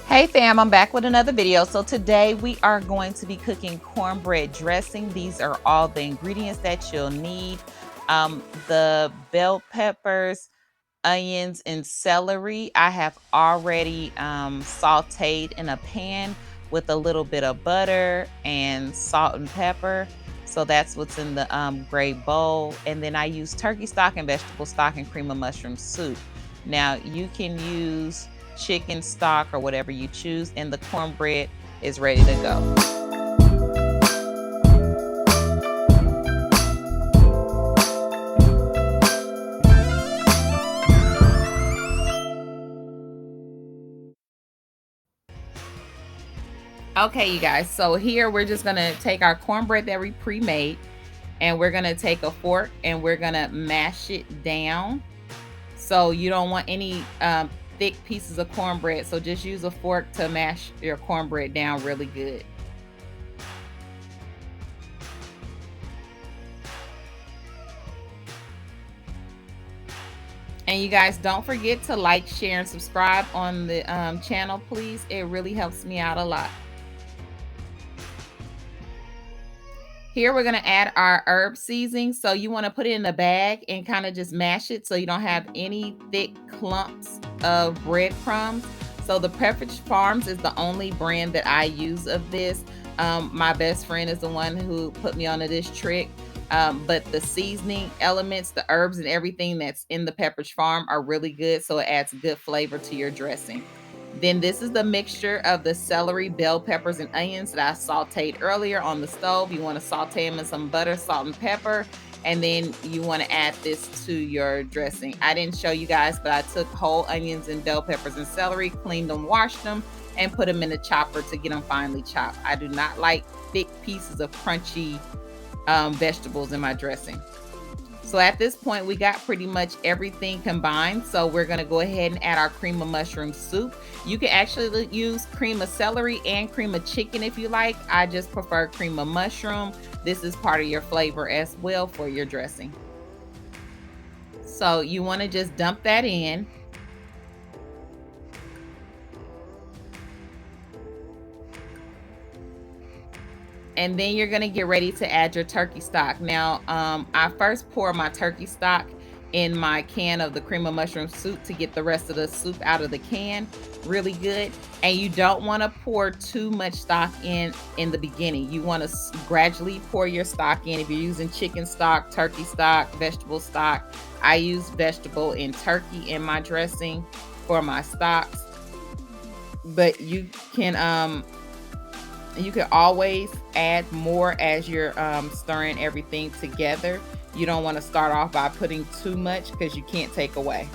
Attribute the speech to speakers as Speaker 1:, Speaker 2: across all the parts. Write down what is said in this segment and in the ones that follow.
Speaker 1: Hey fam, I'm back with another video. So today we are going to be cooking cornbread dressing. These are all the ingredients that you'll need. The bell peppers, onions, and celery I have already sauteed in a pan with a little bit of butter and salt and pepper. So that's what's in the gray bowl. And then I use turkey stock and vegetable stock and cream of mushroom soup. Now you can use chicken stock or whatever you choose, and the cornbread is ready to go. Okay, you guys, so here we're just gonna take our cornbread that we pre-made, and we're gonna take a fork and we're gonna mash it down. So you don't want any thick pieces of cornbread, so just use a fork to mash your cornbread down really good. And you guys, don't forget to like, share, and subscribe on the channel, please. It really helps me out a lot. Here we're gonna add our herb seasoning. So you wanna put it in a bag and kind of just mash it so you don't have any thick clumps of breadcrumbs. So the Pepperidge Farms is the only brand that I use of this. My best friend is the one who put me onto this trick. But the seasoning elements, the herbs and everything that's in the Pepperidge Farm are really good. So it adds good flavor to your dressing. Then this is the mixture of the celery, bell peppers, and onions that I sauteed earlier on the stove. You want to saute them in some butter, salt, and pepper. And then you want to add this to your dressing. I didn't show you guys, but I took whole onions and bell peppers and celery, cleaned them, washed them, and put them in the chopper to get them finely chopped. I do not like thick pieces of crunchy vegetables in my dressing. So at this point, we got pretty much everything combined. So we're gonna go ahead and add our cream of mushroom soup. You can actually use cream of celery and cream of chicken if you like. I just prefer cream of mushroom. This is part of your flavor as well for your dressing. So you wanna just dump that in. And then you're gonna get ready to add your turkey stock. Now, I first pour my turkey stock in my can of the cream of mushroom soup to get the rest of the soup out of the can really good. And you don't want to pour too much stock in the beginning. You want to gradually pour your stock in. If you're using chicken stock, turkey stock, vegetable stock, I use vegetable and turkey in my dressing for my stocks. But you can always add more as you're stirring everything together. You don't want to start off by putting too much because you can't take away.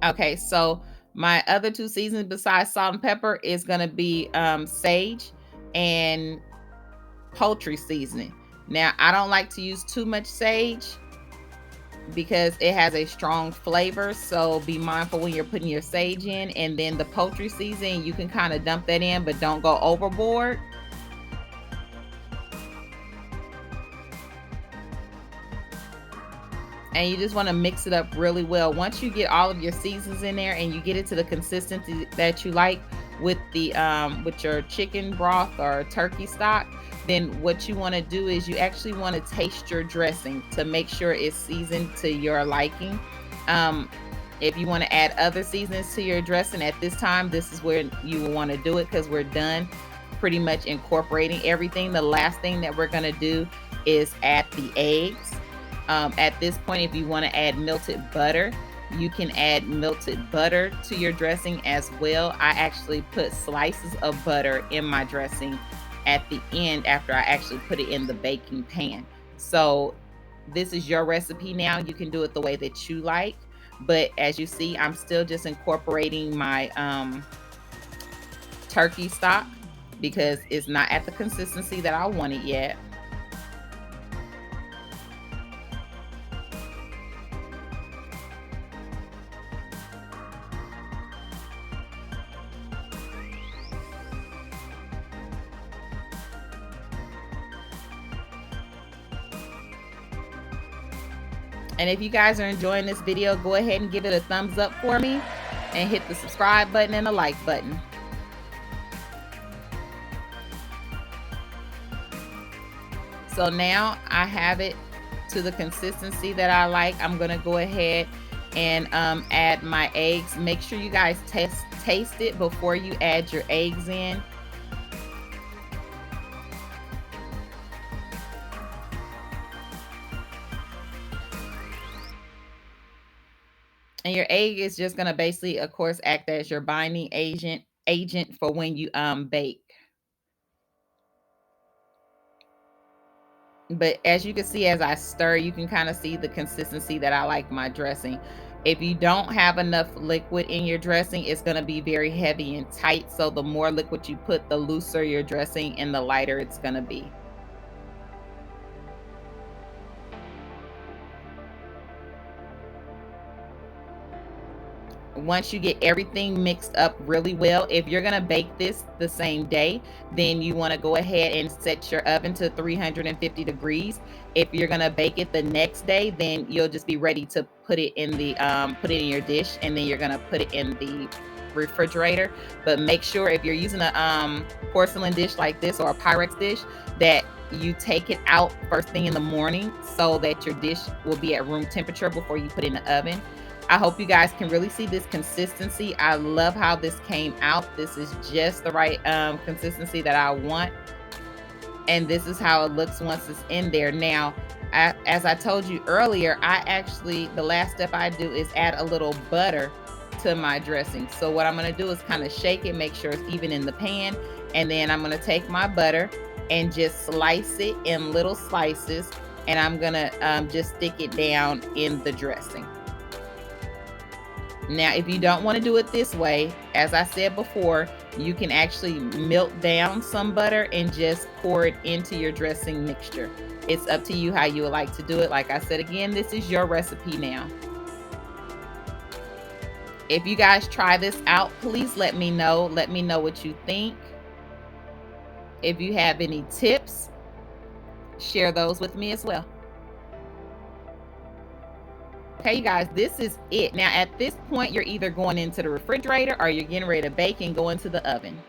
Speaker 1: Okay, so my other two seasons besides salt and pepper is going to be sage and poultry seasoning. Now, I don't like to use too much sage because it has a strong flavor, so be mindful when you're putting your sage in. And then the poultry seasoning, you can kind of dump that in, but don't go overboard. And you just want to mix it up really well. Once you get all of your seasons in there and you get it to the consistency that you like with the with your chicken broth or turkey stock, then what you want to do is you actually want to taste your dressing to make sure it's seasoned to your liking. If you want to add other seasonings to your dressing at this time, this is where you will want to do it, because we're done pretty much incorporating everything. The last thing that we're going to do is add the eggs. At this point, if you want to add melted butter, you can add melted butter to your dressing as well. I actually put slices of butter in my dressing at the end after I actually put it in the baking pan. So this is your recipe now. You can do it the way that you like. But as you see, I'm still just incorporating my turkey stock because it's not at the consistency that I want it yet. And if you guys are enjoying this video, go ahead and give it a thumbs up for me and hit the subscribe button and the like button. So now I have it to the consistency that I like. I'm gonna go ahead and add my eggs. Make sure you guys taste it before you add your eggs in. And your egg is just gonna basically, of course, act as your binding agent for when you bake. But as you can see, as I stir, you can kind of see the consistency that I like my dressing. If you don't have enough liquid in your dressing, it's going to be very heavy and tight. So the more liquid you put, the looser your dressing and the lighter it's going to be. Once you get everything mixed up really well, if you're going to bake this the same day, then you want to go ahead and set your oven to 350 degrees. If you're going to bake it the next day, then you'll just be ready to put it in the put it in your dish, and then you're going to put it in the refrigerator. But make sure if you're using a porcelain dish like this or a Pyrex dish, that you take it out first thing in the morning so that your dish will be at room temperature before you put it in the oven. I hope you guys can really see this consistency. I love how this came out. This is just the right consistency that I want. And this is how it looks once it's in there. Now, as I told you earlier, the last step I do is add a little butter to my dressing. So what I'm going to do is kind of shake it, make sure it's even in the pan. And then I'm going to take my butter and just slice it in little slices. And I'm going to just stick it down in the dressing. Now, if you don't want to do it this way, as I said before, you can actually melt down some butter and just pour it into your dressing mixture. It's up to you how you would like to do it. Like I said again, this is your recipe now. If you guys try this out, please let me know. Let me know what you think. If you have any tips, share those with me as well. Okay, you guys, this is it. Now, at this point, you're either going into the refrigerator or you're getting ready to bake and go into the oven.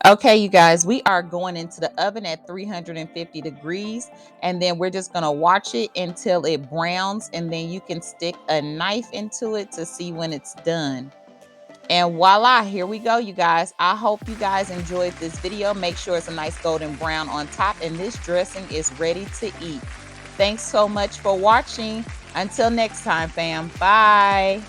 Speaker 1: Okay, you guys, we are going into the oven at 350 degrees, and then we're just going to watch it until it browns, and then you can stick a knife into it to see when it's done. And voila, here we go, you guys. I hope you guys enjoyed this video. Make sure it's a nice golden brown on top, and this dressing is ready to eat. Thanks so much for watching. Until next time, fam. Bye.